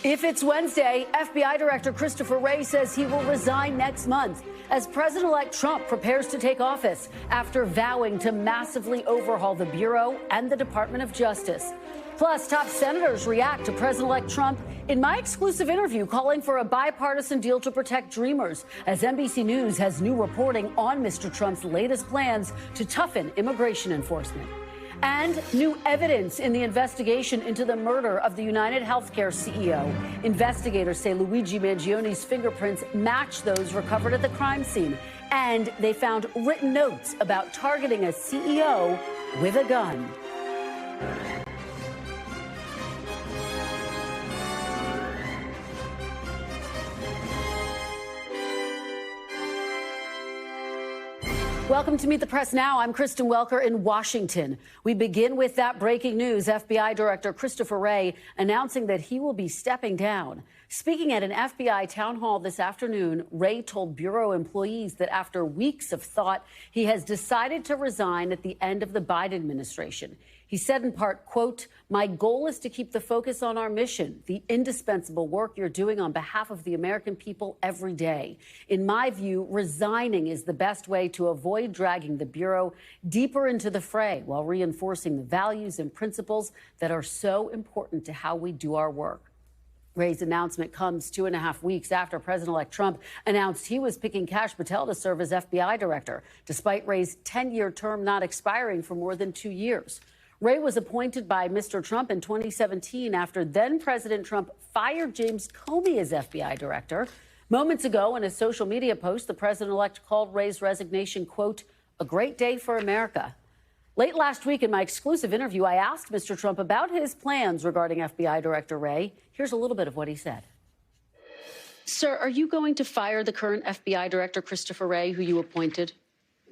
If it's Wednesday, FBI Director Christopher Wray says he will resign next month as President-elect Trump prepares to take office after vowing to massively overhaul the Bureau and the Department of Justice. Plus, top senators react to President-elect Trump in my exclusive interview calling for a bipartisan deal to protect dreamers, as NBC News has new reporting on Mr. Trump's latest plans to toughen immigration enforcement. And new evidence in the investigation into the murder of the United Healthcare CEO. Investigators say Luigi Mangione's fingerprints match those recovered at the crime scene. And they found written notes about targeting a CEO with a gun. Welcome to Meet the Press Now. I'm Kristen Welker in Washington. We begin with that breaking news. FBI Director Christopher Wray announcing that he will be stepping down. Speaking at an FBI town hall this afternoon, Wray told Bureau employees that after weeks of thought, he has decided to resign at the end of the Biden administration. He said in part, quote, "My goal is to keep the focus on our mission, the indispensable work you're doing on behalf of the American people every day. In my view, resigning is the best way to avoid dragging the Bureau deeper into the fray while reinforcing the values and principles that are so important to how we do our work." Wray's announcement comes 2.5 weeks after President-elect Trump announced he was picking Kash Patel to serve as FBI director, despite Wray's 10-year term not expiring for more than 2 years. Wray was appointed by Mr. Trump in 2017 after then-President Trump fired James Comey as FBI director. Moments ago, in a social media post, the president-elect called Wray's resignation, quote, "a great day for America." Late last week in my exclusive interview, I asked Mr. Trump about his plans regarding FBI Director Wray. Here's a little bit of what he said. Sir, are you going to fire the current FBI Director Christopher Wray, who you appointed?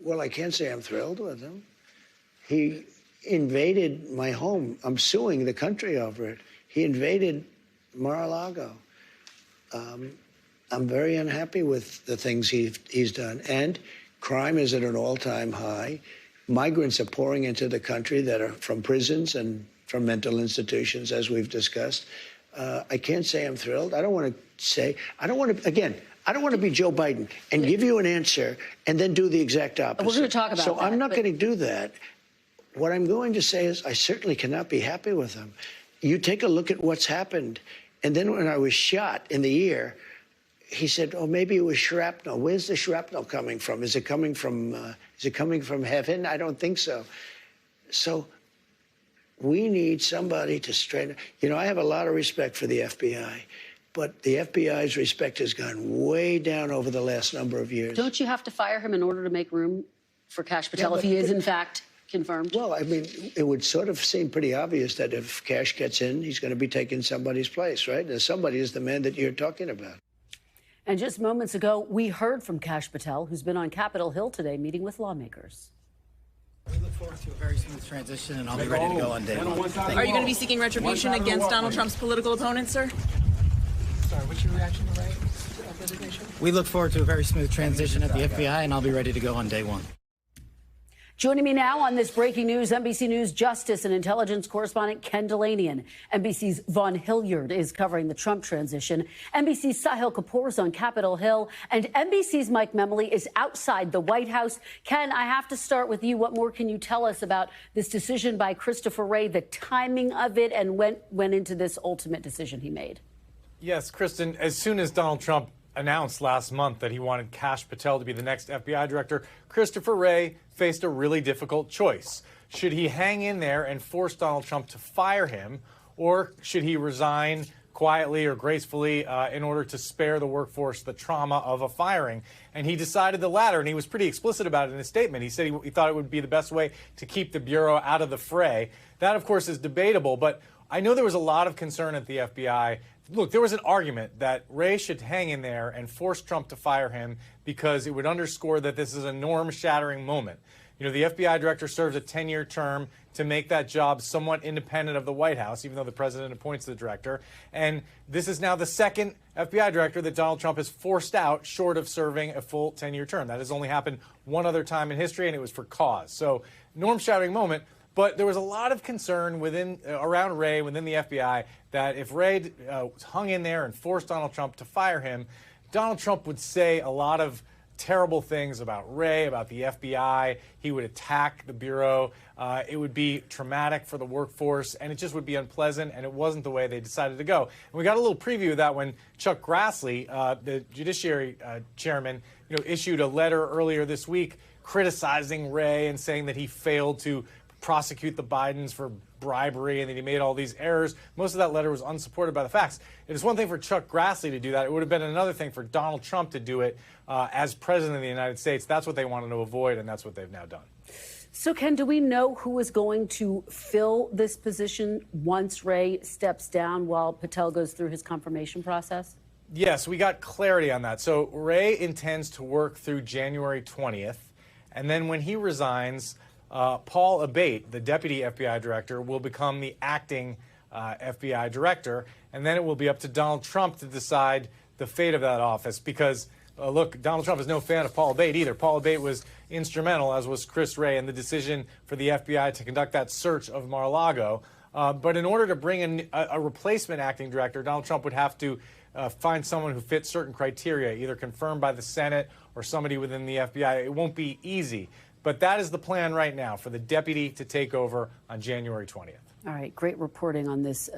Well, I can't say I'm thrilled with him. He invaded my home. I'm suing the country over it. He invaded Mar-a-Lago. I'm very unhappy with the things he's done. And crime is at an all-time high. Migrants are pouring into the country that are from prisons and from mental institutions, as we've discussed. I can't say I'm thrilled. I don't want to be Joe Biden and give you an answer and then do the exact opposite. We're going to talk about so that. I'm not going to do that. What I'm going to say is I certainly cannot be happy with him. You take a look at what's happened. And then when I was shot in the ear, he said, oh, maybe it was shrapnel. Where's the shrapnel coming from? Is it coming from heaven? I don't think so. So we need somebody to straighten. You know, I have a lot of respect for the FBI, but the FBI's respect has gone way down over the last number of years. Don't you have to fire him in order to make room for Kash Patel if he is, in fact, confirmed? Well, I mean, it would sort of seem pretty obvious that if Kash gets in, he's going to be taking somebody's place, right? And somebody is the man that you're talking about. And just moments ago, we heard from Kash Patel, who's been on Capitol Hill today meeting with lawmakers. We look forward to a very smooth transition, and I'll be ready to go on day one. Are you going to be seeking retribution against Donald Trump's political opponents, sir? Sorry, what's your reaction to Wray's resignation? We look forward to a very smooth transition at the FBI, and I'll be ready to go on day one. Joining me now on this breaking news, NBC News Justice and Intelligence correspondent Ken Delanian. NBC's Vaughn Hilliard is covering the Trump transition. NBC's Sahil Kapoor is on Capitol Hill. And NBC's Mike Memoli is outside the White House. Ken, I have to start with you. What more can you tell us about this decision by Christopher Wray, the timing of it, and when went into this ultimate decision he made? Yes, Kristen, as soon as Donald Trump announced last month that he wanted Kash Patel to be the next FBI director, Christopher Wray faced a really difficult choice. Should he hang in there and force Donald Trump to fire him, or should he resign quietly or gracefully in order to spare the workforce the trauma of a firing? And he decided the latter, and he was pretty explicit about it in his statement. He said he thought it would be the best way to keep the Bureau out of the fray. That, of course, is debatable, but I know there was a lot of concern at the FBI. Look, there was an argument that Wray should hang in there and force Trump to fire him because it would underscore that this is a norm-shattering moment. You know, the FBI director serves a 10-year term to make that job somewhat independent of the White House, even though the president appoints the director. And this is now the second FBI director that Donald Trump has forced out short of serving a full 10-year term. That has only happened one other time in history, and it was for cause. So, norm-shattering moment. But there was a lot of concern around Wray within the FBI that if Wray hung in there and forced Donald Trump to fire him, Donald Trump would say a lot of terrible things about Wray, about the FBI. He would attack the Bureau. It would be traumatic for the workforce, and it just would be unpleasant, and it wasn't the way they decided to go. And we got a little preview of that when Chuck Grassley, the Judiciary Chairman, issued a letter earlier this week criticizing Wray and saying that he failed to prosecute the Bidens for bribery and that he made all these errors. Most of that letter was unsupported by the facts. It is one thing for Chuck Grassley to do that. It would have been another thing for Donald Trump to do it as president of the United States. That's what they wanted to avoid, and that's what they've now done. So, Ken, do we know who is going to fill this position once Wray steps down while Patel goes through his confirmation process? Yes, we got clarity on that. So Wray intends to work through January 20th, and then when he resigns, Paul Abate, the deputy FBI director, will become the acting FBI director, and then it will be up to Donald Trump to decide the fate of that office because, look, Donald Trump is no fan of Paul Abate either. Paul Abate was instrumental, as was Chris Wray, in the decision for the FBI to conduct that search of Mar-a-Lago. But in order to bring in a replacement acting director, Donald Trump would have to find someone who fits certain criteria, either confirmed by the Senate or somebody within the FBI. It won't be easy. But that is the plan right now for the deputy to take over on January 20th. All right. Great reporting on this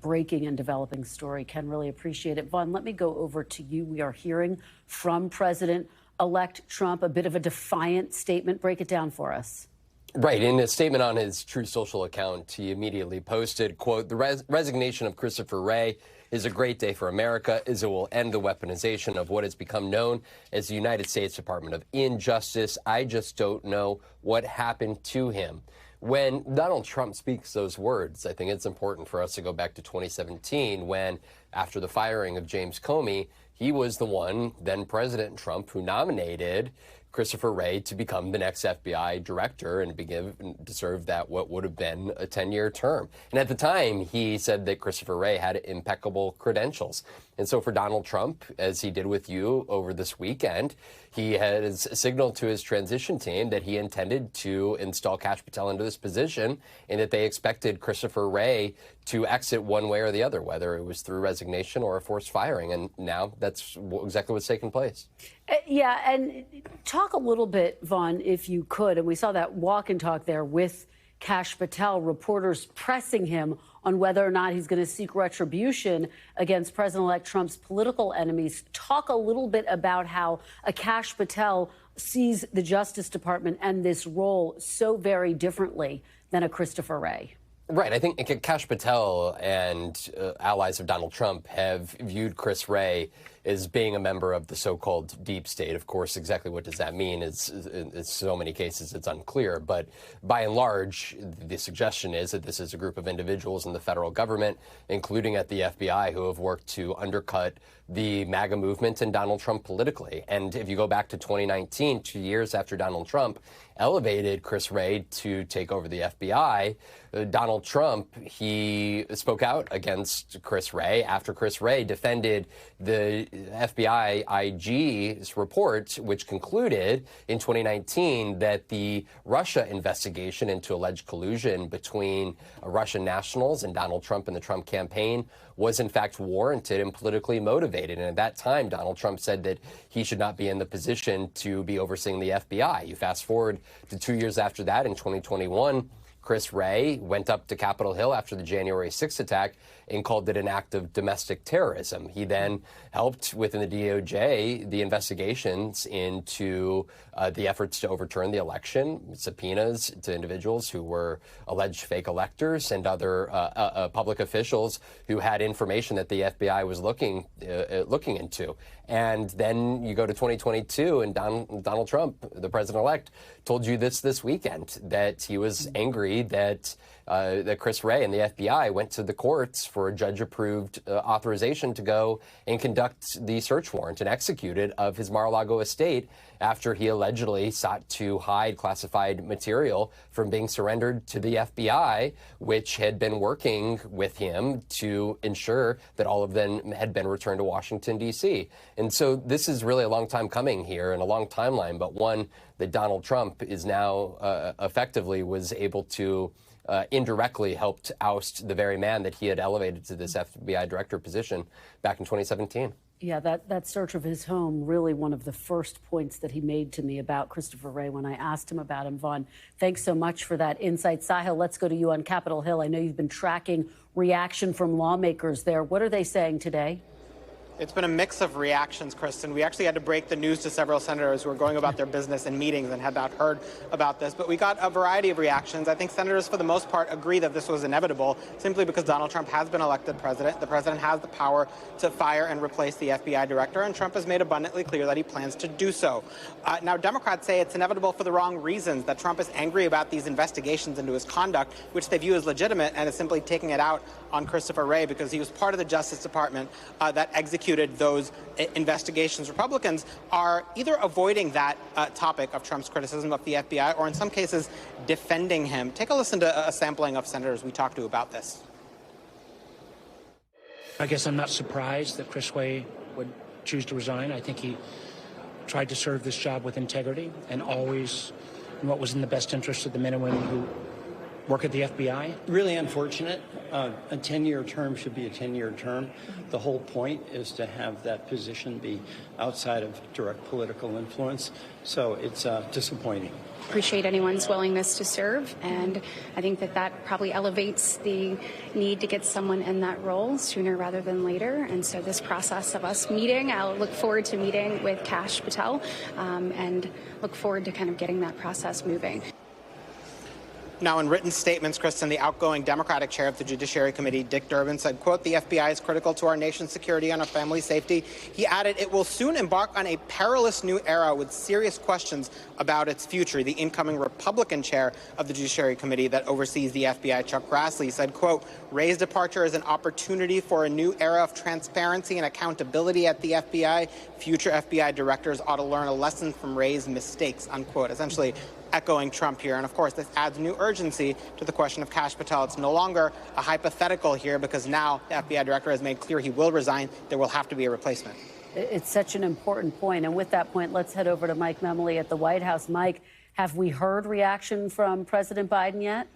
breaking and developing story. Ken, really appreciate it. Vaughn, let me go over to you. We are hearing from President-elect Trump a bit of a defiant statement. Break it down for us. Right. In a statement on his Truth Social account, he immediately posted, quote, "The resignation of Christopher Wray is a great day for America, as it will end the weaponization of what has become known as the United States Department of Injustice. I just don't know what happened to him." When Donald Trump speaks those words, I think it's important for us to go back to 2017 when, after the firing of James Comey, he was the one, then President Trump, who nominated Christopher Wray to become the next FBI director and to serve that what would have been a 10-year term. And at the time, he said that Christopher Wray had impeccable credentials. And so for Donald Trump, as he did with you over this weekend, he has signaled to his transition team that he intended to install Kash Patel into this position and that they expected Christopher Wray to exit one way or the other, whether it was through resignation or a forced firing. And now that's exactly what's taken place. Yeah, and talk a little bit, Vaughn, if you could. And we saw that walk and talk there with Kash Patel, reporters pressing him on whether or not he's going to seek retribution against President-elect Trump's political enemies. Talk a little bit about how a Kash Patel sees the Justice Department and this role so very differently than a Christopher Wray. Right. I think Kash Patel and allies of Donald Trump have viewed Chris Wray as being a member of the so-called deep state. Of course, exactly what does that mean? In so many cases, it's unclear. But by and large, the suggestion is that this is a group of individuals in the federal government, including at the FBI, who have worked to undercut the MAGA movement and Donald Trump politically. And if you go back to 2019, 2 years after Donald Trump elevated Chris Wray to take over the FBI, Donald Trump, he spoke out against Chris Wray after Chris Wray defended the FBI IG's report, which concluded in 2019 that the Russia investigation into alleged collusion between Russian nationals and Donald Trump and the Trump campaign was in fact warranted and politically motivated. And at that time, Donald Trump said that he should not be in the position to be overseeing the FBI. You fast forward to 2 years after that, in 2021, Chris Wray went up to Capitol Hill after the January 6th attack and called it an act of domestic terrorism. He then helped within the DOJ the investigations into the efforts to overturn the election, subpoenas to individuals who were alleged fake electors and other public officials who had information that the FBI was looking into. And then you go to 2022, and Donald Trump, the president-elect, told you this weekend that he was angry that Chris Wray and the FBI went to the courts for a judge-approved authorization to go and conduct the search warrant and execute it of his Mar-a-Lago estate after he allegedly sought to hide classified material from being surrendered to the FBI, which had been working with him to ensure that all of them had been returned to Washington, D.C. And so this is really a long time coming here and a long timeline, but one that Donald Trump is now effectively was able to indirectly helped oust the very man that he had elevated to this FBI director position back in 2017. Yeah, that search of his home, really one of the first points that he made to me about Christopher Wray when I asked him about him. Vaughn, thanks so much for that insight. Sahil, let's go to you on Capitol Hill. I know you've been tracking reaction from lawmakers there. What are they saying today? It's been a mix of reactions, Kristen. We actually had to break the news to several senators who were going about their business in meetings and had not heard about this. But we got a variety of reactions. I think senators, for the most part, agree that this was inevitable simply because Donald Trump has been elected president. The president has the power to fire and replace the FBI director, and Trump has made abundantly clear that he plans to do so. Now, Democrats say it's inevitable for the wrong reasons, that Trump is angry about these investigations into his conduct, which they view as legitimate, and is simply taking it out on Christopher Wray because he was part of the Justice Department that executed those investigations. Republicans are either avoiding that topic of Trump's criticism of the FBI or in some cases defending him. Take a listen to a sampling of senators we talked to about this. I guess I'm not surprised that Chris Wray would choose to resign. I think he tried to serve this job with integrity and always in what was in the best interest of the men and women who work at the FBI. Really unfortunate. A 10-year term should be a 10-year term. The whole point is to have that position be outside of direct political influence. So it's disappointing. Appreciate anyone's willingness to serve, and I think that probably elevates the need to get someone in that role sooner rather than later. And so this process of us meeting, I'll look forward to meeting with Kash Patel and look forward to kind of getting that process moving. Now, in written statements, Kristen, the outgoing Democratic chair of the Judiciary Committee, Dick Durbin, said, quote, "The FBI is critical to our nation's security and our family safety." He added, "It will soon embark on a perilous new era with serious questions about its future." The incoming Republican chair of the Judiciary Committee that oversees the FBI, Chuck Grassley, said, quote, "Wray's departure is an opportunity for a new era of transparency and accountability at the FBI. Future FBI directors ought to learn a lesson from Wray's mistakes," unquote. Essentially echoing Trump here. And of course, this adds new urgency to the question of Kash Patel. It's no longer a hypothetical here because now the FBI director has made clear he will resign. There will have to be a replacement. It's such an important point. And with that point, let's head over to Mike Memoli at the White House. Mike, have we heard reaction from President Biden yet?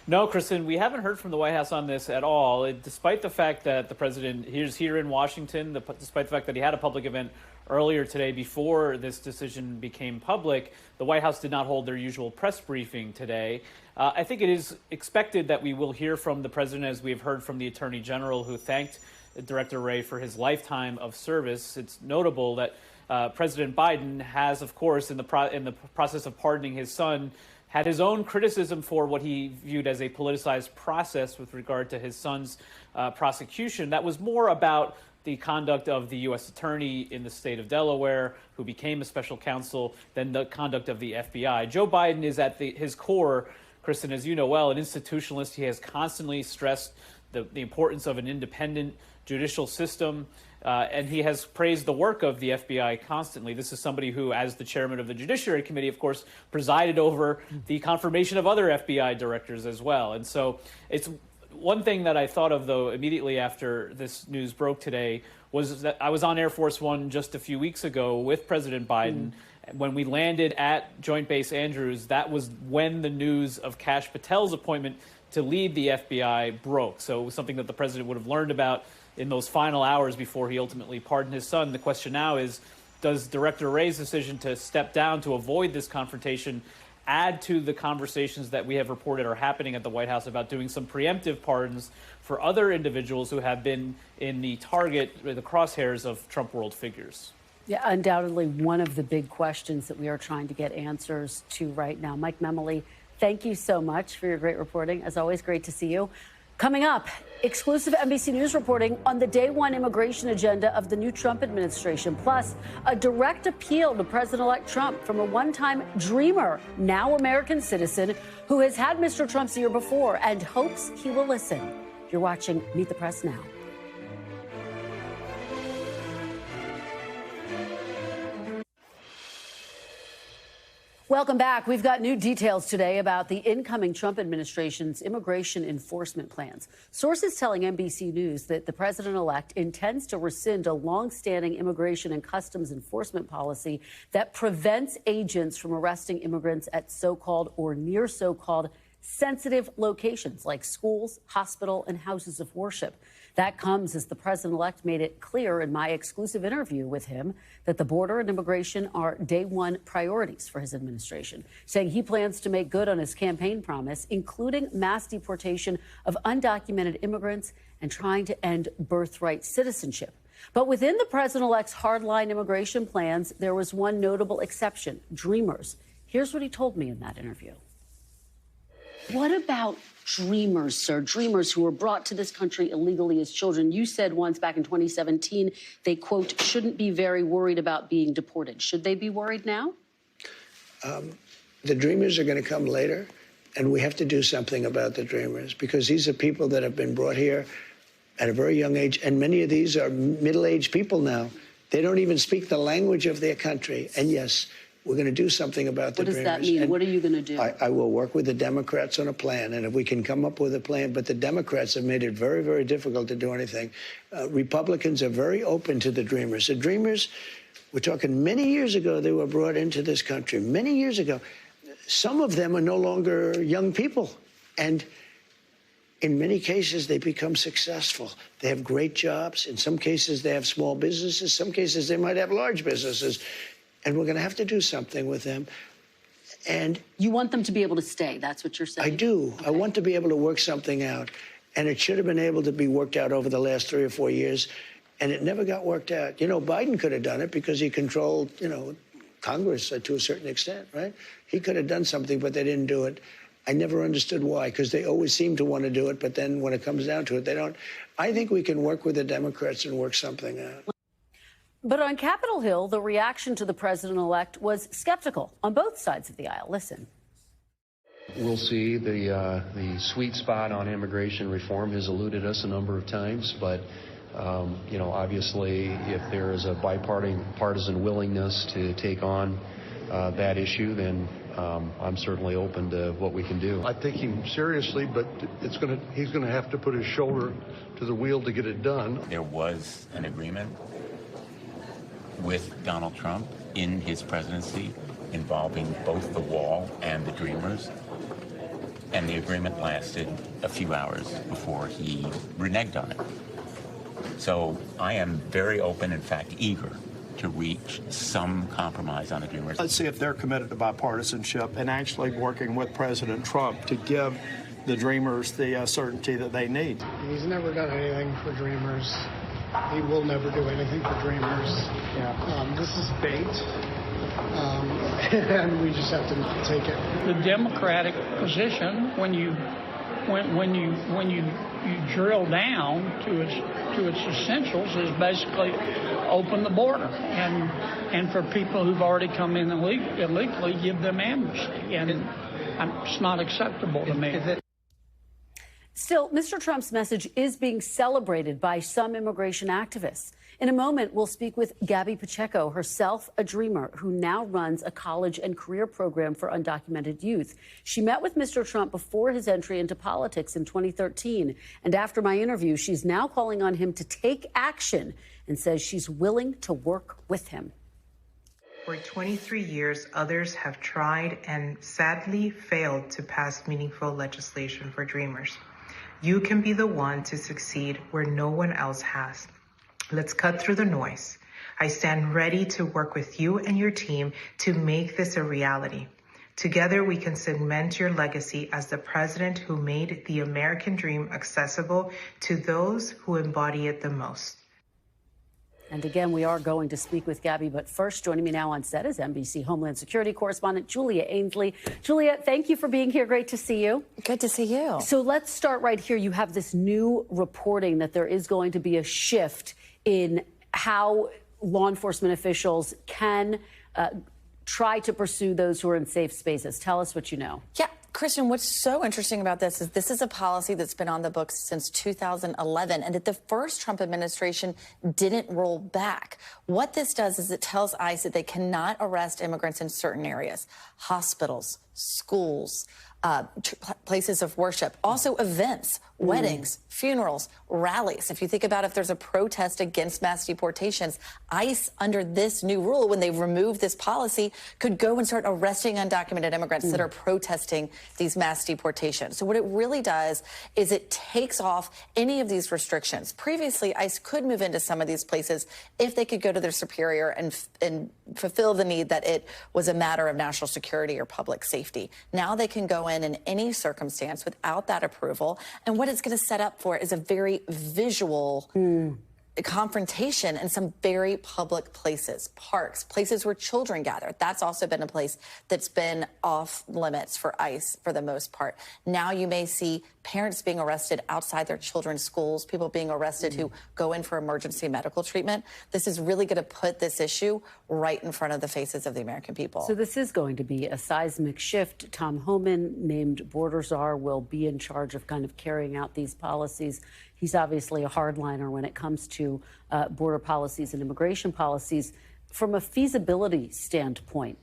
No, Kristen, we haven't heard from the White House on this at all, despite the fact that the president is here in Washington, despite the fact that he had a public event earlier today before this decision became public. The White House did not hold their usual press briefing today. I think it is expected that we will hear from the president, as we have heard from the Attorney General, who thanked Director Wray for his lifetime of service. It's notable that President Biden has, of course, in the process of pardoning his son, had his own criticism for what he viewed as a politicized process with regard to his son's prosecution. That was more about the conduct of the U.S. attorney in the state of Delaware, who became a special counsel, than the conduct of the FBI. Joe Biden is at his core, Kristen, as you know well, an institutionalist. He has constantly stressed the importance of an independent judicial system, and he has praised the work of the FBI constantly. This is somebody who, as the chairman of the Judiciary Committee, of course, presided over the confirmation of other FBI directors as well. And so it's one thing that I thought of, though, immediately after this news broke today was that I was on Air Force One just a few weeks ago with President Biden. When we landed at Joint Base Andrews, that was when the news of Kash Patel's appointment to lead the FBI broke. So it was something that the president would have learned about in those final hours before he ultimately pardoned his son. The question now is, does Director Wray's decision to step down to avoid this confrontation add to the conversations that we have reported are happening at the White House about doing some preemptive pardons for other individuals who have been in the the crosshairs of Trump world figures? Yeah, undoubtedly one of the big questions that we are trying to get answers to right now. Mike Memoli, thank you so much for your great reporting. As always, great to see you. Coming up, exclusive NBC News reporting on the day one immigration agenda of the new Trump administration. Plus, a direct appeal to President-elect Trump from a one-time dreamer, now American citizen, who has had Mr. Trump's ear before and hopes he will listen. You're watching Meet the Press Now. Welcome back. We've got new details today about the incoming Trump administration's immigration enforcement plans. Sources telling NBC News that the president-elect intends to rescind a long-standing immigration and customs enforcement policy that prevents agents from arresting immigrants at so-called or near so-called sensitive locations like schools, hospital, and houses of worship. That comes as the president-elect made it clear in my exclusive interview with him that the border and immigration are day one priorities for his administration, saying he plans to make good on his campaign promise, including mass deportation of undocumented immigrants and trying to end birthright citizenship. But within the president-elect's hardline immigration plans, there was one notable exception: dreamers. Here's what he told me in that interview. What about dreamers, sir? Dreamers who were brought to this country illegally as children. You said once back in 2017, they, quote, shouldn't be very worried about being deported. Should they be worried now? The dreamers are going to come later, and we have to do something about the dreamers, because these are people that have been brought here at a very young age, and many of these are middle-aged people now. They don't even speak the language of their country. And yes, we're going to do something about the dreamers. What does that mean? What are you going to do? I will work with the Democrats on a plan, and if we can come up with a plan, but the Democrats have made it very, very difficult to do anything. Republicans are very open to the dreamers. The dreamers, we're talking many years ago, they were brought into this country, many years ago. Some of them are no longer young people, and in many cases, they become successful. They have great jobs. In some cases, they have small businesses. Some cases, they might have large businesses. And we're going to have to do something with them. And you want them to be able to stay. That's what you're saying? I do. Okay. I want to be able to work something out. And it should have been able to be worked out over the last 3 or 4 years. And it never got worked out. You know, Biden could have done it because he controlled, you know, Congress to a certain extent, right? He could have done something, but they didn't do it. I never understood why, because they always seem to want to do it. But then when it comes down to it, they don't. I think we can work with the Democrats and work something out. But on Capitol Hill, the reaction to the president-elect was skeptical on both sides of the aisle. Listen. We'll see. The sweet spot on immigration reform has eluded us a number of times, but you know, obviously, if there is a bipartisan willingness to take on that issue, then I'm certainly open to what we can do. I take him seriously, but he's going to have to put his shoulder to the wheel to get it done. There was an agreement with Donald Trump in his presidency involving both the wall and the dreamers. And the agreement lasted a few hours before he reneged on it. So I am very open, in fact, eager to reach some compromise on the dreamers. Let's see if they're committed to bipartisanship and actually working with President Trump to give the dreamers the certainty that they need. He's never done anything for dreamers. He will never do anything for dreamers. Yeah. This is bait, and we just have to take it. The Democratic position, when you drill down to its essentials, is basically open the border and for people who've already come in illegally, give them amnesty, and it's not acceptable to me. Still, Mr. Trump's message is being celebrated by some immigration activists. In a moment, we'll speak with Gaby Pacheco, herself a dreamer, who now runs a college and career program for undocumented youth. She met with Mr. Trump before his entry into politics in 2013. And after my interview, she's now calling on him to take action and says she's willing to work with him. For 23 years, others have tried and sadly failed to pass meaningful legislation for dreamers. You can be the one to succeed where no one else has. Let's cut through the noise. I stand ready to work with you and your team to make this a reality. Together, we can cement your legacy as the president who made the American dream accessible to those who embody it the most. And again, we are going to speak with Gaby, but first, joining me now on set is NBC Homeland Security correspondent Julia Ainsley. Julia, thank you for being here. Great to see you. Good to see you. So let's start right here. You have this new reporting that there is going to be a shift in how law enforcement officials can try to pursue those who are in safe spaces. Tell us what you know. Yeah. Christian, what's so interesting about this is a policy that's been on the books since 2011 and that the first Trump administration didn't roll back. What this does is it tells ICE that they cannot arrest immigrants in certain areas, hospitals, schools, places of worship, also events, weddings, funerals, rallies. If you think about if there's a protest against mass deportations, ICE, under this new rule, when they remove this policy, could go and start arresting undocumented immigrants that are protesting these mass deportations. So what it really does is it takes off any of these restrictions. Previously, ICE could move into some of these places if they could go to their superior and fulfill the need that it was a matter of national security or public safety. Now they can go in any circumstance without that approval. And what it's going to set up for is a very visual confrontation in some very public places, parks, places where children gather. That's also been a place that's been off limits for ICE for the most part. Now you may see parents being arrested outside their children's schools, people being arrested who go in for emergency medical treatment. This is really going to put this issue right in front of the faces of the American people. So this is going to be a seismic shift. Tom Homan, named border czar, will be in charge of kind of carrying out these policies. He's obviously a hardliner when it comes to border policies and immigration policies. From a feasibility standpoint,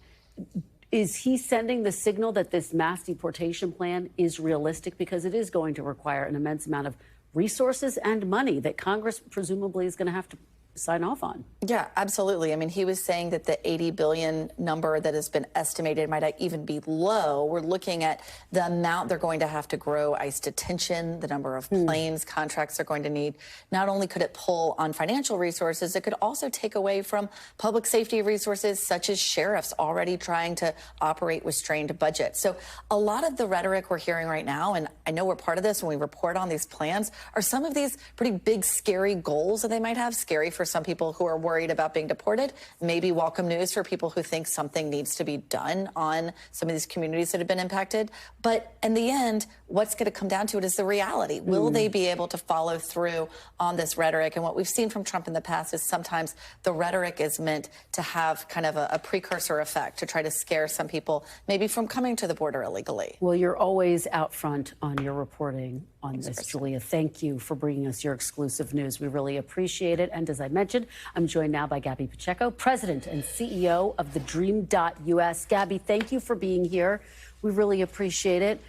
is he sending the signal that this mass deportation plan is realistic? Because it is going to require an immense amount of resources and money that Congress presumably is going to have to sign off on. Yeah, absolutely. I mean, he was saying that the 80 billion number that has been estimated might even be low. We're looking at the amount they're going to have to grow ICE detention, the number of planes, contracts they're going to need. Not only could it pull on financial resources, it could also take away from public safety resources, such as sheriffs already trying to operate with strained budgets. So a lot of the rhetoric we're hearing right now, and I know we're part of this when we report on these plans, are some of these pretty big, scary goals that they might have. Scary for some people who are worried about being deported, maybe welcome news for people who think something needs to be done on some of these communities that have been impacted. But in the end, what's going to come down to it is the reality. Will they be able to follow through on this rhetoric? And what we've seen from Trump in the past is sometimes the rhetoric is meant to have kind of a precursor effect to try to scare some people maybe from coming to the border illegally. Well, you're always out front on your reporting on this, Julia. Thank you for bringing us your exclusive news. We really appreciate it. And as I mentioned, I'm joined now by Gaby Pacheco, President and CEO of the Dream.us. Gaby, thank you for being here. We really appreciate it.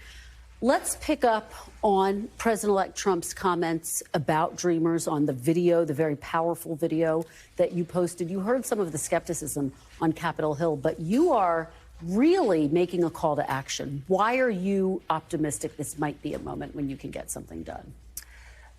Let's pick up on President-elect Trump's comments about Dreamers on the video, the very powerful video that you posted. You heard some of the skepticism on Capitol Hill, but you are really making a call to action. Why are you optimistic this might be a moment when you can get something done?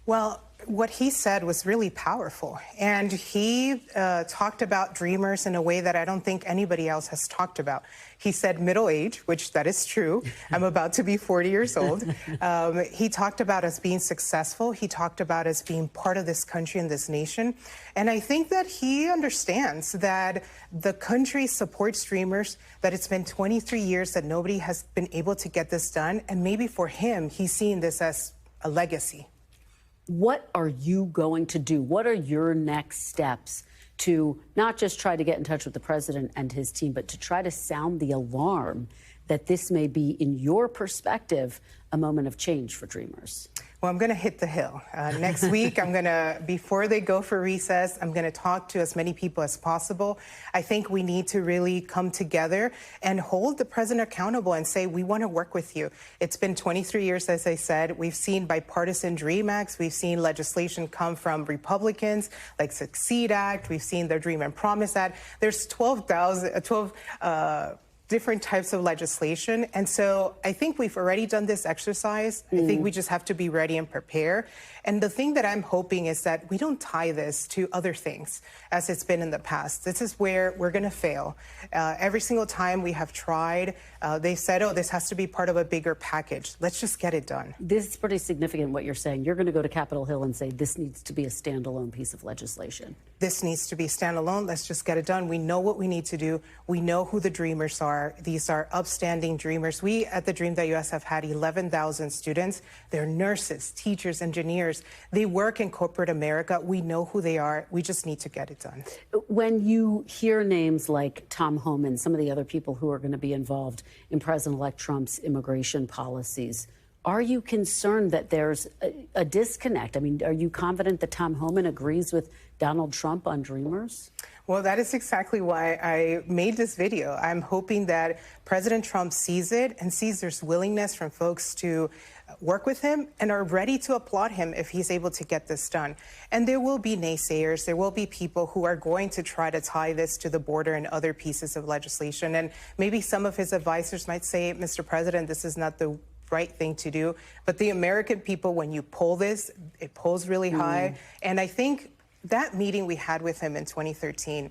Well, what he said was really powerful. And he talked about Dreamers in a way that I don't think anybody else has talked about. He said middle age, which that is true. I'm about to be 40 years old. He talked about us being successful. He talked about us being part of this country and this nation. And I think that he understands that the country supports Dreamers, that it's been 23 years that nobody has been able to get this done. And maybe for him, he's seeing this as a legacy. What are you going to do? What are your next steps to not just try to get in touch with the president and his team, but to try to sound the alarm that this may be, in your perspective, a moment of change for Dreamers? Well, I'm going to hit the Hill. Next week, before they go for recess, I'm going to talk to as many people as possible. I think we need to really come together and hold the president accountable and say, we want to work with you. It's been 23 years, as I said. We've seen bipartisan DREAM Acts. We've seen legislation come from Republicans, like Succeed Act. We've seen the Dream and Promise Act. There's 12 different types of legislation. And so I think we've already done this exercise. I think we just have to be ready and prepare. And the thing that I'm hoping is that we don't tie this to other things as it's been in the past. This is where we're going to fail. Every single time we have tried, they said, oh, this has to be part of a bigger package. Let's just get it done. This is pretty significant what you're saying. You're going to go to Capitol Hill and say this needs to be a standalone piece of legislation. This needs to be standalone. Let's just get it done. We know what we need to do. We know who the Dreamers are. These are upstanding Dreamers. We at the Dream.us have had 11,000 students. They're nurses, teachers, engineers. They work in corporate America. We know who they are. We just need to get it done. When you hear names like Tom Homan, some of the other people who are going to be involved in President-elect Trump's immigration policies, Are you concerned that there's a disconnect? I mean, are you confident that Tom Homan agrees with Donald Trump on Dreamers? Well, that is exactly why I made this video. I'm hoping that President Trump sees it and sees there's willingness from folks to work with him and are ready to applaud him if he's able to get this done. And there will be naysayers. There will be people who are going to try to tie this to the border and other pieces of legislation. And maybe some of his advisors might say, Mr. President, this is not the right thing to do. But the American people, when you poll this, it polls really high. And I think that meeting we had with him in 2013,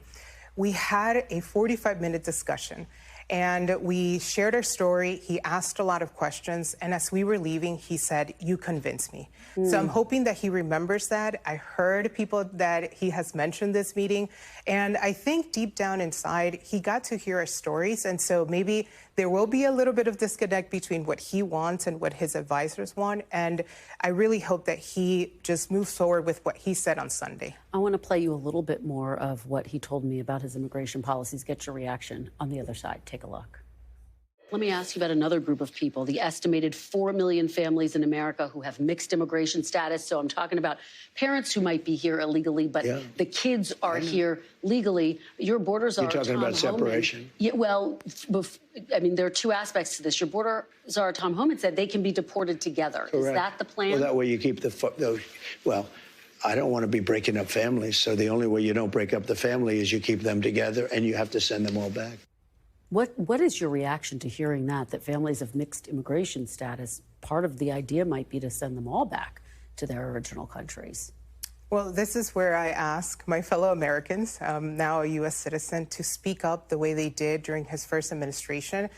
we had a 45-minute discussion. And we shared our story. He asked a lot of questions. And as we were leaving, he said, "You convinced me." So I'm hoping that he remembers that. I heard people that he has mentioned this meeting. And I think deep down inside, he got to hear our stories. And so maybe there will be a little bit of disconnect between what he wants and what his advisors want. And I really hope that he just moves forward with what he said on Sunday. I want to play you a little bit more of what he told me about his immigration policies. Get your reaction on the other side. Take a look. Let me ask you about another group of people, the estimated 4 million families in America who have mixed immigration status. So I'm talking about parents who might be here illegally, but the kids are here legally. Your borders are You're talking about separation? Yeah, well, I mean, there are two aspects to this. Your border czar, Tom Homan, said they can be deported together. Correct. Is that the plan? Well, that way you keep well, I don't want to be breaking up families. So the only way you don't break up the family is you keep them together and you have to send them all back. What is your reaction to hearing that families of mixed immigration status, part of the idea might be to send them all back to their original countries? Well, this is where I ask my fellow Americans, now a U.S. citizen, to speak up the way they did during his first administration.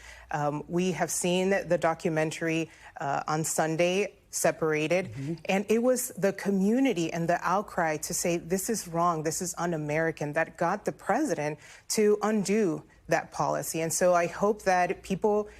We have seen the documentary on Sunday, Separated, and it was the community and the outcry to say this is wrong, this is un-American, that got the president to undo that policy. And so I hope that people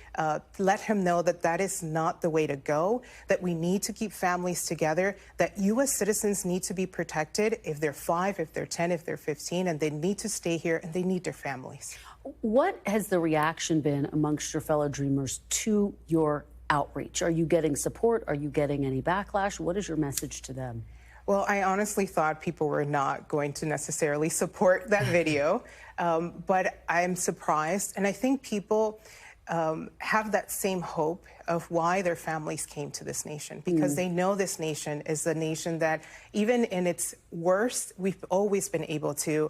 let him know that that is not the way to go, that we need to keep families together, that U.S. citizens need to be protected if they're 5, if they're 10, if they're 15, and they need to stay here and they need their families. What has the reaction been amongst your fellow Dreamers to your outreach? Are you getting support? Are you getting any backlash? What is your message to them? Well, I honestly thought people were not going to necessarily support that video, but I'm surprised. And I think people have that same hope of why their families came to this nation, because they know this nation is a nation that, even in its worst, we've always been able to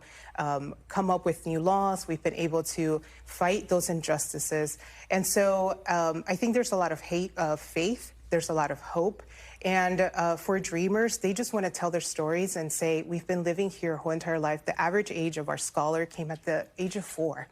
come up with new laws. We've been able to fight those injustices. And so I think there's a lot of faith. There's a lot of hope. And for Dreamers, they just want to tell their stories and say, we've been living here our whole entire life. The average age of our scholar came at the age of 4.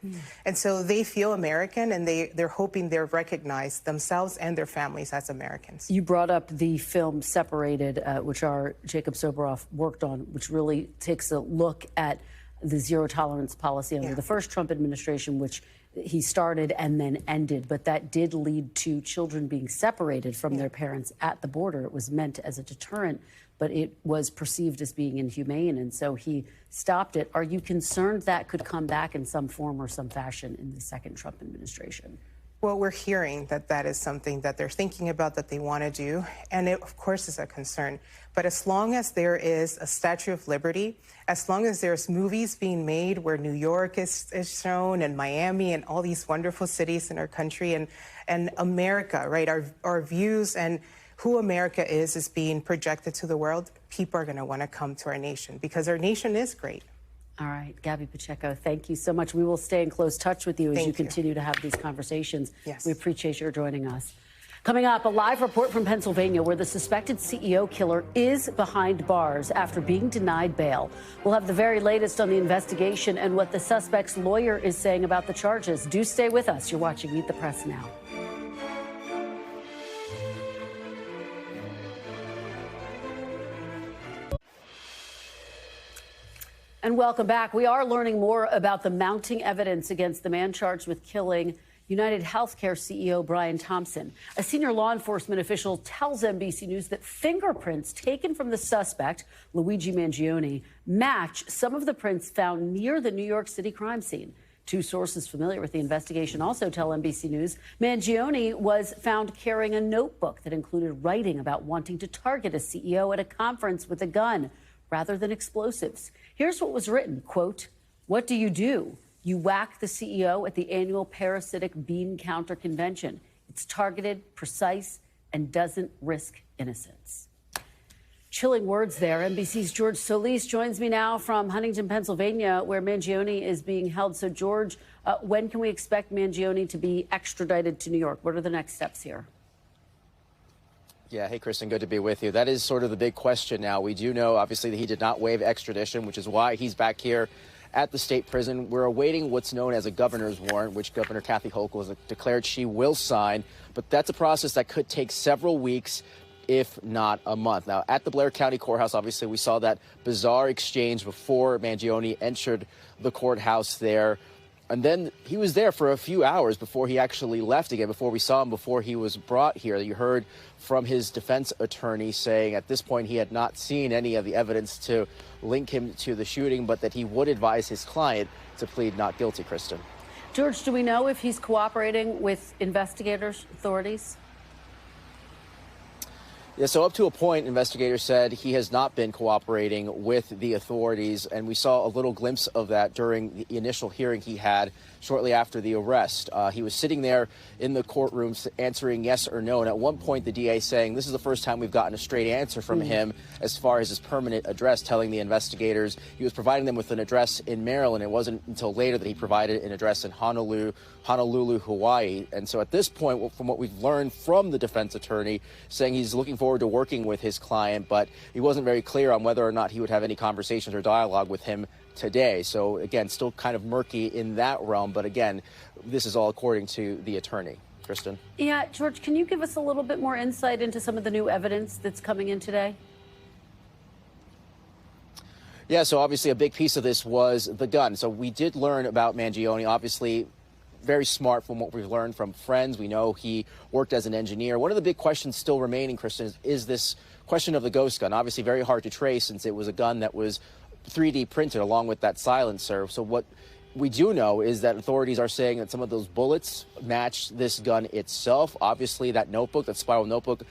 And so they feel American, and they're hoping they're recognized themselves and their families as Americans. You brought up the film Separated, which our Jacob Soboroff worked on, which really takes a look at the zero tolerance policy under the first Trump administration, which he started and then ended, but that did lead to children being separated from their parents at the border. It was meant as a deterrent, but it was perceived as being inhumane, and so he stopped it. Are you concerned that could come back in some form or some fashion in the second Trump administration? Well, we're hearing that that is something that they're thinking about, that they want to do, and it, of course, is a concern. But as long as there is a Statue of Liberty, as long as there's movies being made where New York is shown, and Miami, and all these wonderful cities in our country, and America, right, our views and who America is being projected to the world, people are going to want to come to our nation, because our nation is great. All right, Gaby Pacheco, thank you so much. We will stay in close touch with you as you continue to have these conversations. Yes. We appreciate your joining us. Coming up, a live report from Pennsylvania where the suspected CEO killer is behind bars after being denied bail. We'll have the very latest on the investigation and what the suspect's lawyer is saying about the charges. Do stay with us. You're watching Meet the Press Now. And welcome back. We are learning more about the mounting evidence against the man charged with killing United Healthcare CEO Brian Thompson. A senior law enforcement official tells NBC News that fingerprints taken from the suspect, Luigi Mangione, match some of the prints found near the New York City crime scene. Two sources familiar with the investigation also tell NBC News Mangione was found carrying a notebook that included writing about wanting to target a CEO at a conference with a gun rather than explosives. Here's what was written, quote, "What do? You whack the CEO at the annual parasitic bean counter convention. It's targeted, precise, and doesn't risk innocence." Chilling words there. NBC's George Solis joins me now from Huntington, Pennsylvania, where Mangione is being held. So, George, when can we expect Mangione to be extradited to New York? What are the next steps here? Yeah, hey, Kristen, good to be with you. That is sort of the big question now. We do know, obviously, that he did not waive extradition, which is why he's back here at the state prison. We're awaiting what's known as a governor's warrant, which Governor Kathy Hochul has declared she will sign. But that's a process that could take several weeks, if not a month. Now, at the Blair County Courthouse, obviously, we saw that bizarre exchange before Mangione entered the courthouse there. And then he was there for a few hours before he actually left again, before we saw him, before he was brought here. You heard from his defense attorney saying at this point he had not seen any of the evidence to link him to the shooting, but that he would advise his client to plead not guilty, Kristen. George, do we know if he's cooperating with investigators, authorities? Yeah, so up to a point, investigators said he has not been cooperating with the authorities, and we saw a little glimpse of that during the initial hearing he had shortly after the arrest. He was sitting there in the courtroom answering yes or no, and at one point the DA saying this is the first time we've gotten a straight answer from him as far as his permanent address, telling the investigators he was providing them with an address in Maryland. It wasn't until later that he provided an address in Honolulu, Hawaii. And so at this point, from what we've learned from the defense attorney, saying he's looking forward to working with his client, but he wasn't very clear on whether or not he would have any conversations or dialogue with him today. So again, still kind of murky in that realm. But again, this is all according to the attorney. Kristen? Yeah, George, can you give us a little bit more insight into some of the new evidence that's coming in today? Yeah, so obviously a big piece of this was the gun. So we did learn about Mangione, obviously very smart from what we've learned from friends. We know he worked as an engineer. One of the big questions still remaining, Kristen, is this question of the ghost gun. Obviously very hard to trace since it was a gun that was 3D printed along with that silencer. So what we do know is that authorities are saying that some of those bullets match this gun itself. Obviously that notebook, that spiral notebook,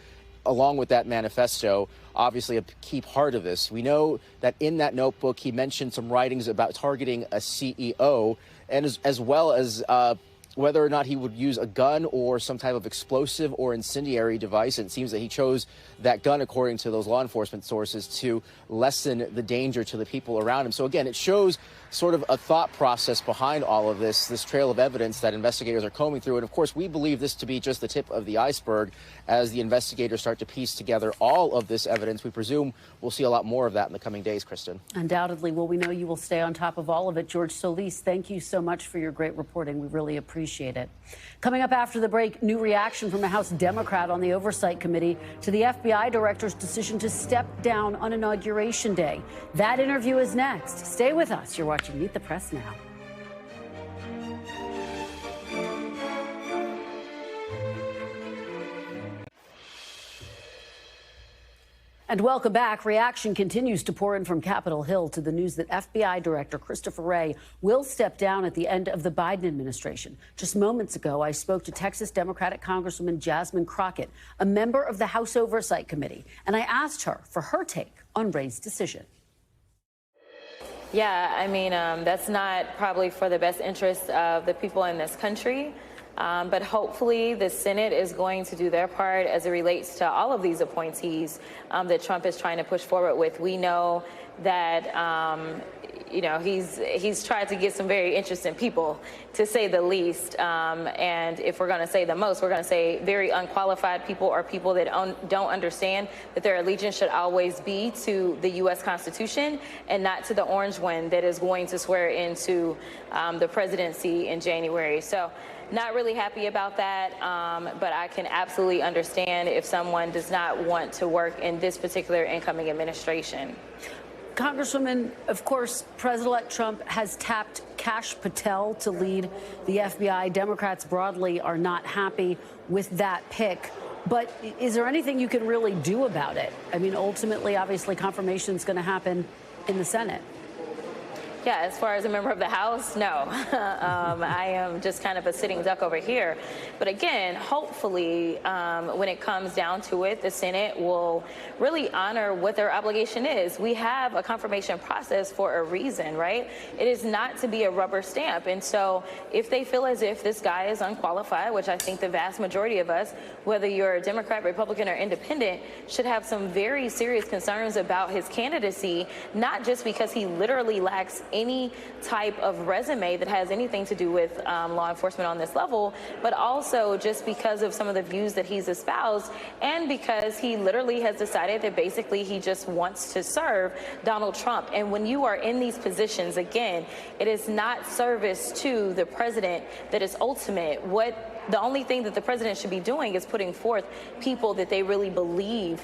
along with that manifesto, obviously a key part of this. We know that in that notebook, he mentioned some writings about targeting a CEO, and as well as whether or not he would use a gun or some type of explosive or incendiary device. It seems that he chose that gun, according to those law enforcement sources, to lessen the danger to the people around him. So again, it shows sort of a thought process behind all of this trail of evidence that investigators are combing through. And of course, we believe this to be just the tip of the iceberg as the investigators start to piece together all of this evidence. We presume we'll see a lot more of that in the coming days, Kristen. Undoubtedly. Well, we know you will stay on top of all of it. George Solis, thank you so much for your great reporting. We really appreciate it. Coming up after the break, new reaction from a House Democrat on the Oversight Committee to the FBI director's decision to step down on Inauguration Day. That interview is next. Stay with us. You're watching Meet the Press Now. And welcome back. Reaction continues to pour in from Capitol Hill to the news that FBI Director Christopher Wray will step down at the end of the Biden administration. Just moments ago, I spoke to Texas Democratic Congresswoman Jasmine Crockett, a member of the House Oversight Committee, and I asked her for her take on Wray's decision. Yeah, I mean, that's not probably for the best interest of the people in this country. But hopefully the Senate is going to do their part as it relates to all of these appointees that Trump is trying to push forward with. We know that, you know, he's tried to get some very interesting people, to say the least. And if we're going to say the most, we're going to say very unqualified people or people that don't understand that their allegiance should always be to the U.S. Constitution and not to the orange one that is going to swear into the presidency in January. So not really happy about that, but I can absolutely understand if someone does not want to work in this particular incoming administration. Congresswoman, of course, President-elect Trump has tapped Kash Patel to lead the FBI. Democrats broadly are not happy with that pick. But is there anything you can really do about it? I mean, ultimately, obviously, confirmation is going to happen in the Senate. Yeah, as far as a member of the House, no. I am just kind of a sitting duck over here. But again, hopefully, when it comes down to it, the Senate will really honor what their obligation is. We have a confirmation process for a reason, right? It is not to be a rubber stamp. And so if they feel as if this guy is unqualified, which I think the vast majority of us, whether you're a Democrat, Republican, or independent, should have some very serious concerns about his candidacy, not just because he literally lacks any type of resume that has anything to do with law enforcement on this level, but also just because of some of the views that he's espoused, and because he literally has decided that basically he just wants to serve Donald Trump. And when you are in these positions, again, it is not service to the president that is ultimate. The only thing that the president should be doing is putting forth people that they really believe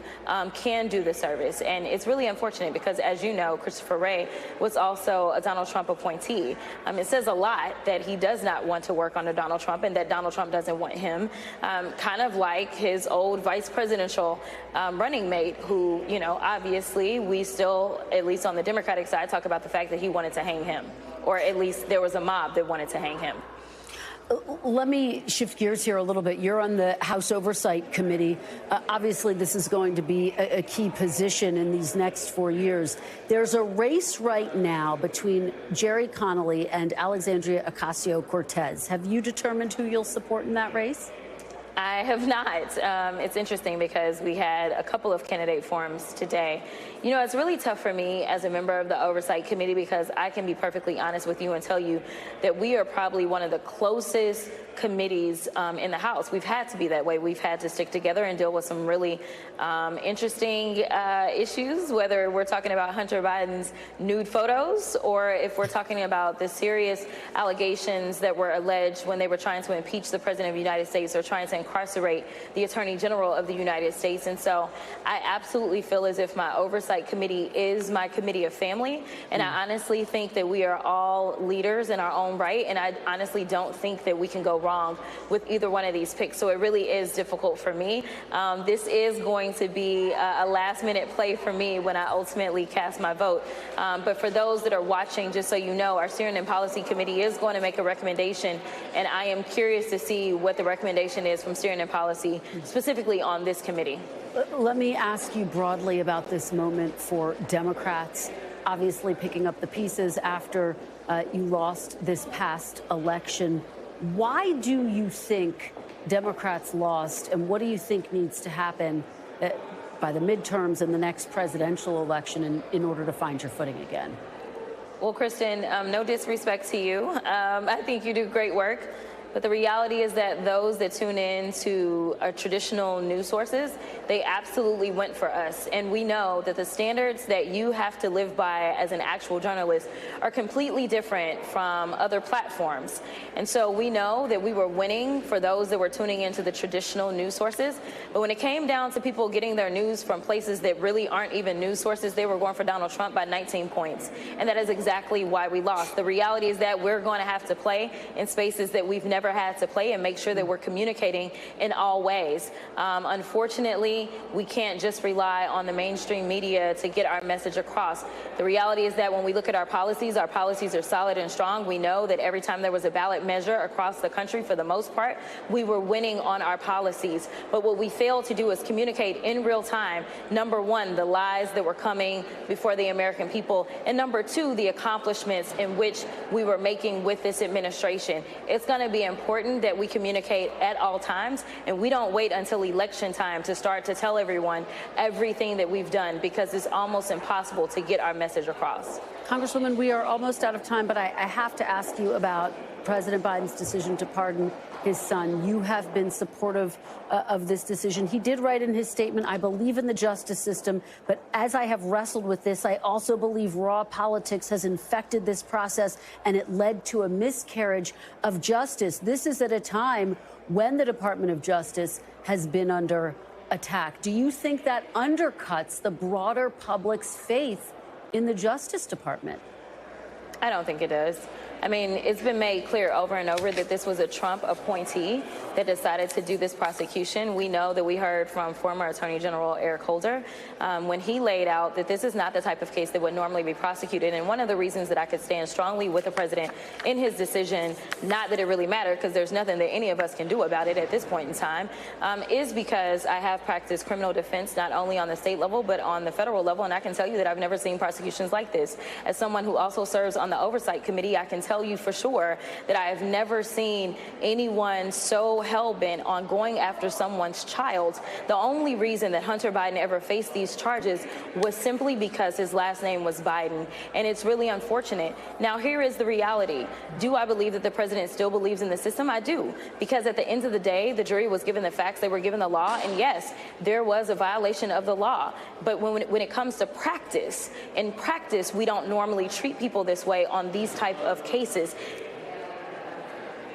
can do the service. And it's really unfortunate because, as you know, Christopher Wray was also a Donald Trump appointee. It says a lot that he does not want to work under Donald Trump and that Donald Trump doesn't want him, kind of like his old vice presidential running mate who, you know, obviously we still, at least on the Democratic side, talk about the fact that he wanted to hang him, or at least there was a mob that wanted to hang him. Let me shift gears here a little bit. You're on the House Oversight Committee. Obviously, this is going to be a key position in these next 4 years. There's a race right now between Jerry Connolly and Alexandria Ocasio-Cortez. Have you determined who you'll support in that race? I have not. It's interesting because we had a couple of candidate forums today. You know, it's really tough for me as a member of the Oversight Committee because I can be perfectly honest with you and tell you that we are probably one of the closest committees in the House. We've had to be that way. We've had to stick together and deal with some really interesting issues, whether we're talking about Hunter Biden's nude photos or if we're talking about the serious allegations that were alleged when they were trying to impeach the President of the United States or trying to incarcerate the Attorney General of the United States. And so I absolutely feel as if my Oversight Committee is my committee of family. And I honestly think that we are all leaders in our own right. And I honestly don't think that we can go wrong with either one of these picks. So it really is difficult for me. This is going to be a last-minute play for me when I ultimately cast my vote. But for those that are watching, just so you know, our Steering and Policy Committee is going to make a recommendation, and I am curious to see what the recommendation is from Steering and Policy, specifically on this committee. Let me ask you broadly about this moment for Democrats, obviously picking up the pieces after you lost this past election. Why do you think Democrats lost, and what do you think needs to happen by the midterms and the next presidential election in order to find your footing again? Well, Kristen, no disrespect to you. I think you do great work. But the reality is that those that tune in to our traditional news sources, they absolutely went for us. And we know that the standards that you have to live by as an actual journalist are completely different from other platforms. And so we know that we were winning for those that were tuning into the traditional news sources. But when it came down to people getting their news from places that really aren't even news sources, they were going for Donald Trump by 19 points. And that is exactly why we lost. The reality is that we're going to have to play in spaces that we've never had to play and make sure that we're communicating in all ways. Unfortunately, we can't just rely on the mainstream media to get our message across. The reality is that when we look at our policies are solid and strong. We know that every time there was a ballot measure across the country, for the most part, we were winning on our policies. But what we failed to do is communicate in real time, number one, the lies that were coming before the American people, and number two, the accomplishments in which we were making with this administration. It's going to be important that we communicate at all times, and we don't wait until election time to start to tell everyone everything that we've done, because it's almost impossible to get our message across. Congresswoman, we are almost out of time, but I have to ask you about President Biden's decision to pardon his son. You have been supportive of this decision. He did write in his statement, "I believe in the justice system, but as I have wrestled with this, I also believe raw politics has infected this process and it led to a miscarriage of justice." This is at a time when the Department of Justice has been under attack. Do you think that undercuts the broader public's faith in the Justice Department? I don't think it does. I mean, it's been made clear over and over that this was a Trump appointee that decided to do this prosecution. We know that we heard from former Attorney General Eric Holder when he laid out that this is not the type of case that would normally be prosecuted. And one of the reasons that I could stand strongly with the president in his decision, not that it really mattered because there's nothing that any of us can do about it at this point in time, is because I have practiced criminal defense not only on the state level but on the federal level. And I can tell you that I've never seen prosecutions like this. As someone who also serves on the Oversight Committee, I can tell you for sure that I have never seen anyone so hell-bent on going after someone's child. The only reason that Hunter Biden ever faced these charges was simply because his last name was Biden, and it's really unfortunate. Now, here is the reality. Do I believe that the president still believes in the system? I do, because at the end of the day, the jury was given the facts, they were given the law, and yes, there was a violation of the law. But when it comes to practice, in practice, we don't normally treat people this way on these type of cases.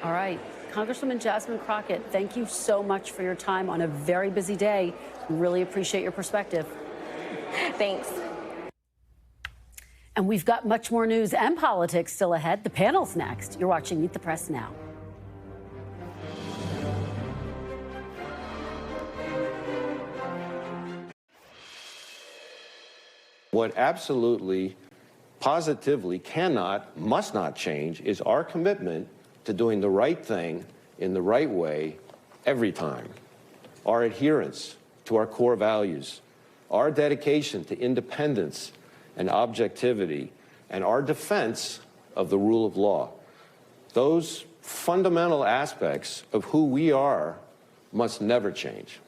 All right. Congresswoman Jasmine Crockett, thank you so much for your time on a very busy day. We really appreciate your perspective. Thanks. And we've got much more news and politics still ahead. The panel's next. You're watching Meet the Press Now. What absolutely, positively must not change is our commitment to doing the right thing in the right way every time. Our adherence to our core values, our dedication to independence and objectivity, and our defense of the rule of law. Those fundamental aspects of who we are must never change.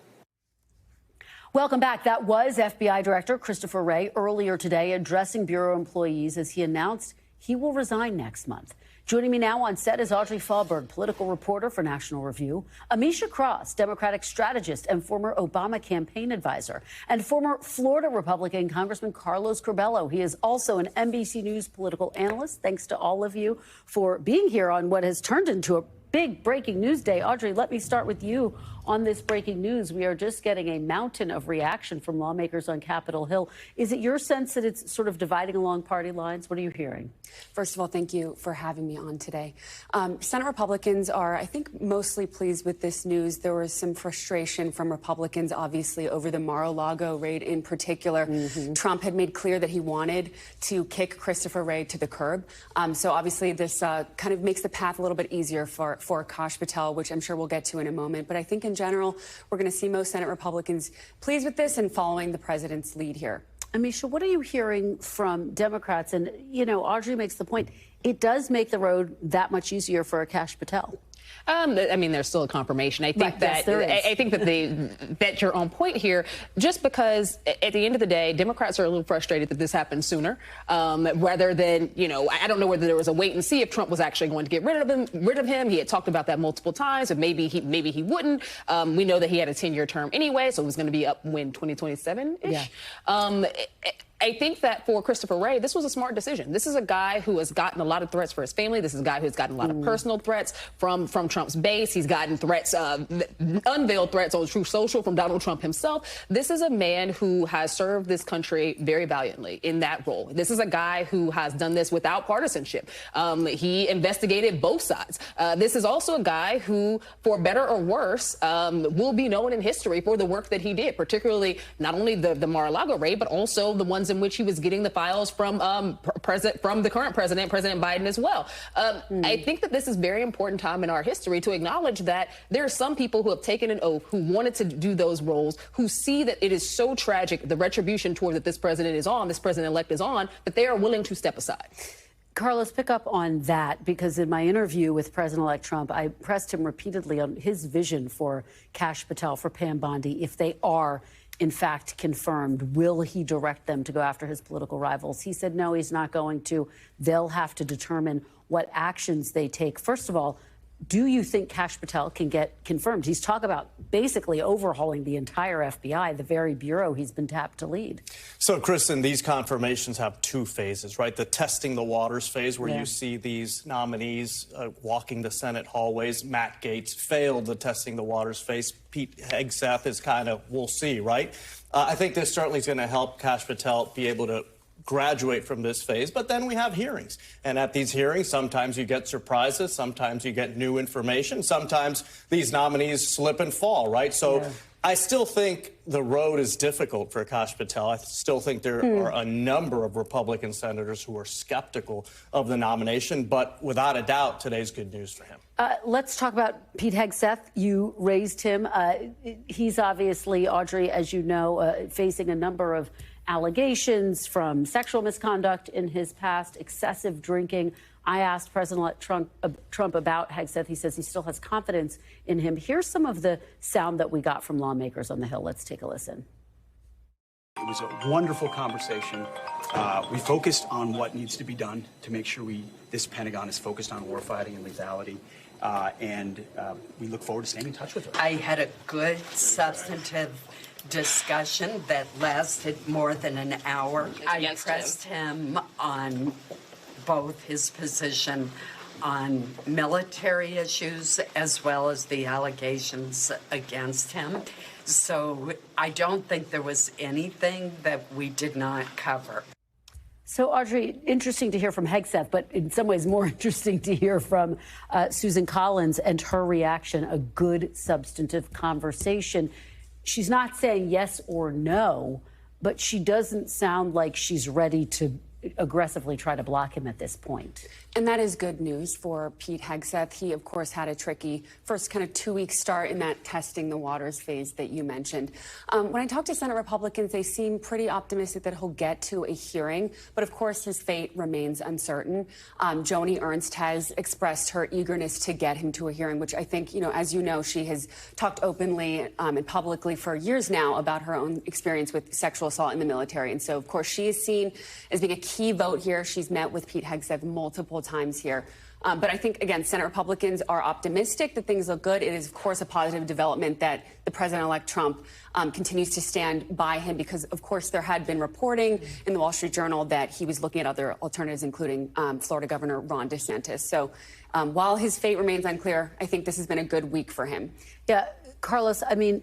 Welcome back. That was FBI Director Christopher Wray earlier today addressing Bureau employees as he announced he will resign next month. Joining me now on set is Audrey Fahlberg, political reporter for National Review, Amisha Cross, Democratic strategist and former Obama campaign advisor, and former Florida Republican Congressman Carlos Curbelo. He is also an NBC News political analyst. Thanks to all of you for being here on what has turned into a big breaking news day. Audrey, let me start with you on this breaking news. We are just getting a mountain of reaction from lawmakers on Capitol Hill. Is it your sense that it's sort of dividing along party lines? What are you hearing? First of all, thank you for having me on today. Senate Republicans are, I think, mostly pleased with this news. There was some frustration from Republicans, obviously, over the Mar-a-Lago raid in particular. Trump had made clear that he wanted to kick Christopher Wray to the curb. So obviously this kind of makes the path a little bit easier for Kash Patel, which I'm sure we'll get to in a moment. But I think in general, we're going to see most Senate Republicans pleased with this and following the president's lead here. Amisha, what are you hearing from Democrats? And, you know, Audrey makes the point, it does make the road that much easier for Kash Patel. I mean, there's still a confirmation. I think yes, there is. I think that you're on point here, just because at the end of the day, Democrats are a little frustrated that this happened sooner, rather than, you know, I don't know whether there was a wait and see if Trump was actually going to get rid of him. He had talked about that multiple times, and maybe he wouldn't. We know that he had a 10-year term anyway, so it was going to be up when 2027-ish. Yeah. I think that for Christopher Wray, this was a smart decision. This is a guy who has gotten a lot of threats for his family. This is a guy who has gotten a lot of personal threats from Trump's base. He's gotten threats, unveiled threats on Truth Social from Donald Trump himself. This is a man who has served this country very valiantly in that role. This is a guy who has done this without partisanship. He investigated both sides. This is also a guy who, for better or worse, will be known in history for the work that he did, particularly not only the Mar-a-Lago raid, but also the ones in which he was getting the files from the current President Biden as well. I think that this is a very important time in our history to acknowledge that there are some people who have taken an oath, who wanted to do those roles, who see that it is so tragic, the retribution toward that this president-elect is on, that they are willing to step aside. Carlos, pick up on that, because in my interview with President-elect Trump, I pressed him repeatedly on his vision for Kash Patel, for Pam Bondi, if they are in fact confirmed. Will he direct them to go after his political rivals? He said no, he's not going to. They'll have to determine what actions they take. First of all, do you think Kash Patel can get confirmed? He's talking about basically overhauling the entire FBI, the very bureau he's been tapped to lead. So, Kristen, these confirmations have two phases, right? The testing the waters phase, where you see these nominees walking the Senate hallways. Matt Gaetz failed the testing the waters phase. Pete Hegseth is kind of, we'll see, right? I think this certainly is going to help Kash Patel be able to graduate from this phase, but then we have hearings. And at these hearings, sometimes you get surprises, sometimes you get new information, sometimes these nominees slip and fall, right? So I still think the road is difficult for Kash Patel. I still think there are a number of Republican senators who are skeptical of the nomination, but without a doubt, today's good news for him. Let's talk about Pete Hegseth. You raised him. He's obviously, Audrey, as you know, facing a number of allegations from sexual misconduct in his past, excessive drinking. I asked President Trump about Hegseth. He says he still has confidence in him. Here's some of the sound that we got from lawmakers on the Hill. Let's take a listen. It was a wonderful conversation. We focused on what needs to be done to make sure this Pentagon is focused on warfighting and lethality. And we look forward to staying in touch with her. I had a good, substantive discussion that lasted more than an hour. I pressed him on both his position on military issues as well as the allegations against him. So I don't think there was anything that we did not cover. So, Audrey, interesting to hear from Hegseth, but in some ways more interesting to hear from Susan Collins and her reaction, a good substantive conversation. She's not saying yes or no, but she doesn't sound like she's ready to aggressively try to block him at this point. And that is good news for Pete Hegseth. He, of course, had a tricky first kind of 2-week start in that testing the waters phase that you mentioned. When I talk to Senate Republicans, they seem pretty optimistic that he'll get to a hearing. But, of course, his fate remains uncertain. Joni Ernst has expressed her eagerness to get him to a hearing, which I think, as you know, she has talked openly and publicly for years now about her own experience with sexual assault in the military. And so, of course, she is seen as being a key vote here. She's met with Pete Hegseth multiple times here. But I think, again, Senate Republicans are optimistic that things look good. It is, of course, a positive development that the President-elect Trump continues to stand by him because, of course, there had been reporting in the Wall Street Journal that he was looking at other alternatives, including Florida Governor Ron DeSantis. So while his fate remains unclear, I think this has been a good week for him. Yeah. Carlos, I mean,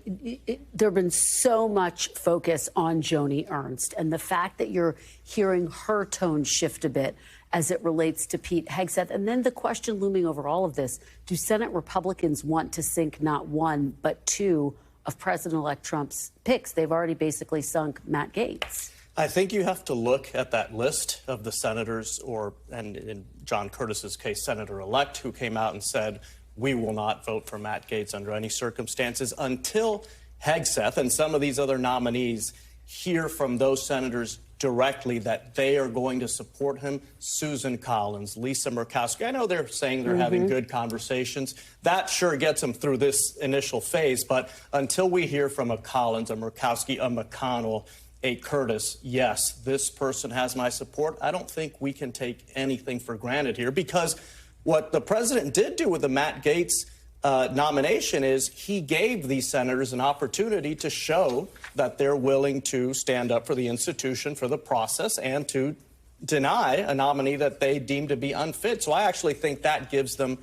there have been so much focus on Joni Ernst, and the fact that you're hearing her tone shift a bit as it relates to Pete Hegseth. And then the question looming over all of this, do Senate Republicans want to sink not one, but two of President-elect Trump's picks? They've already basically sunk Matt Gaetz. I think you have to look at that list of the senators, and in John Curtis's case, Senator-elect, who came out and said, we will not vote for Matt Gaetz under any circumstances until Hegseth and some of these other nominees hear from those senators directly that they are going to support him. Susan Collins, Lisa Murkowski. I know they're saying they're having good conversations. That sure gets them through this initial phase. But until we hear from a Collins, a Murkowski, a McConnell, a Curtis, yes, this person has my support, I don't think we can take anything for granted here, because what the president did do with the Matt Gaetz nomination is he gave these senators an opportunity to show that they're willing to stand up for the institution, for the process, and to deny a nominee that they deem to be unfit. So I actually think that gives them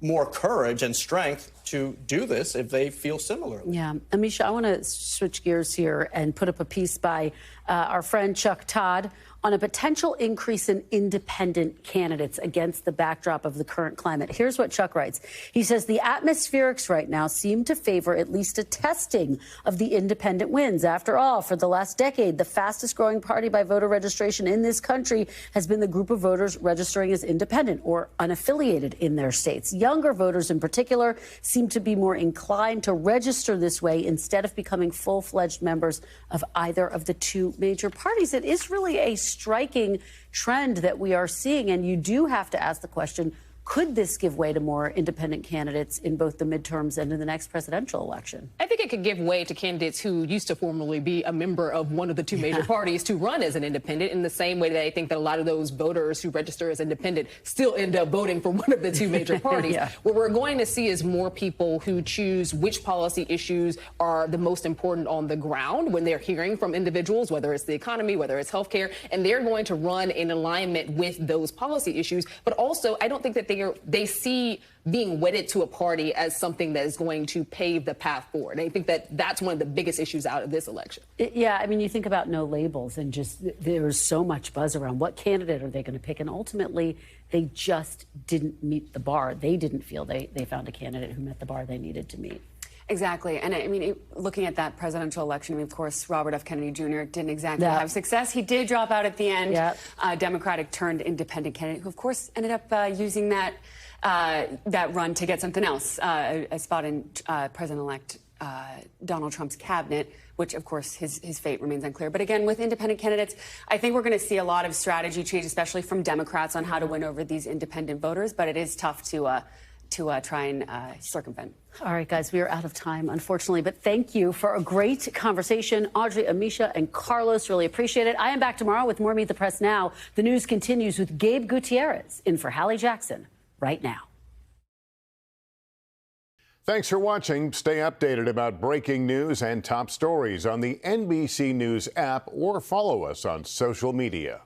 more courage and strength to do this if they feel similarly. Yeah. Amisha, I want to switch gears here and put up a piece by our friend Chuck Todd on a potential increase in independent candidates against the backdrop of the current climate. Here's what Chuck writes. He says the atmospherics right now seem to favor at least a testing of the independent wins. After all, for the last decade, the fastest growing party by voter registration in this country has been the group of voters registering as independent or unaffiliated in their states. Younger voters in particular seem to be more inclined to register this way instead of becoming full-fledged members of either of the two major parties. It is really a striking trend that we are seeing, and you do have to ask the question, could this give way to more independent candidates in both the midterms and in the next presidential election? I think it could give way to candidates who used to formerly be a member of one of the two major parties to run as an independent, in the same way that I think that a lot of those voters who register as independent still end up voting for one of the two major parties. What we're going to see is more people who choose which policy issues are the most important on the ground when they're hearing from individuals, whether it's the economy, whether it's healthcare, and they're going to run in alignment with those policy issues. But also, I don't think that they see being wedded to a party as something that is going to pave the path forward. And I think that that's one of the biggest issues out of this election. Yeah, I mean, you think about no labels and just there's so much buzz around what candidate are they going to pick, and ultimately they just didn't meet the bar. They didn't feel they found a candidate who met the bar they needed to meet. Exactly. And I mean, looking at that presidential election, I mean, of course, Robert F. Kennedy Jr. didn't exactly have success. He did drop out at the end. Democratic turned independent candidate, who, of course, ended up using that run to get something else, a spot in President-elect Donald Trump's cabinet, which, of course, his fate remains unclear. But again, with independent candidates, I think we're going to see a lot of strategy change, especially from Democrats, on how to win over these independent voters. But it is tough to try and circumvent. All right, guys, we are out of time, unfortunately, but thank you for a great conversation. Audrey, Amisha, and Carlos, really appreciate it. I am back tomorrow with more Meet the Press Now. The news continues with Gabe Gutierrez in for Hallie Jackson right now. Thanks for watching. Stay updated about breaking news and top stories on the NBC News app or follow us on social media.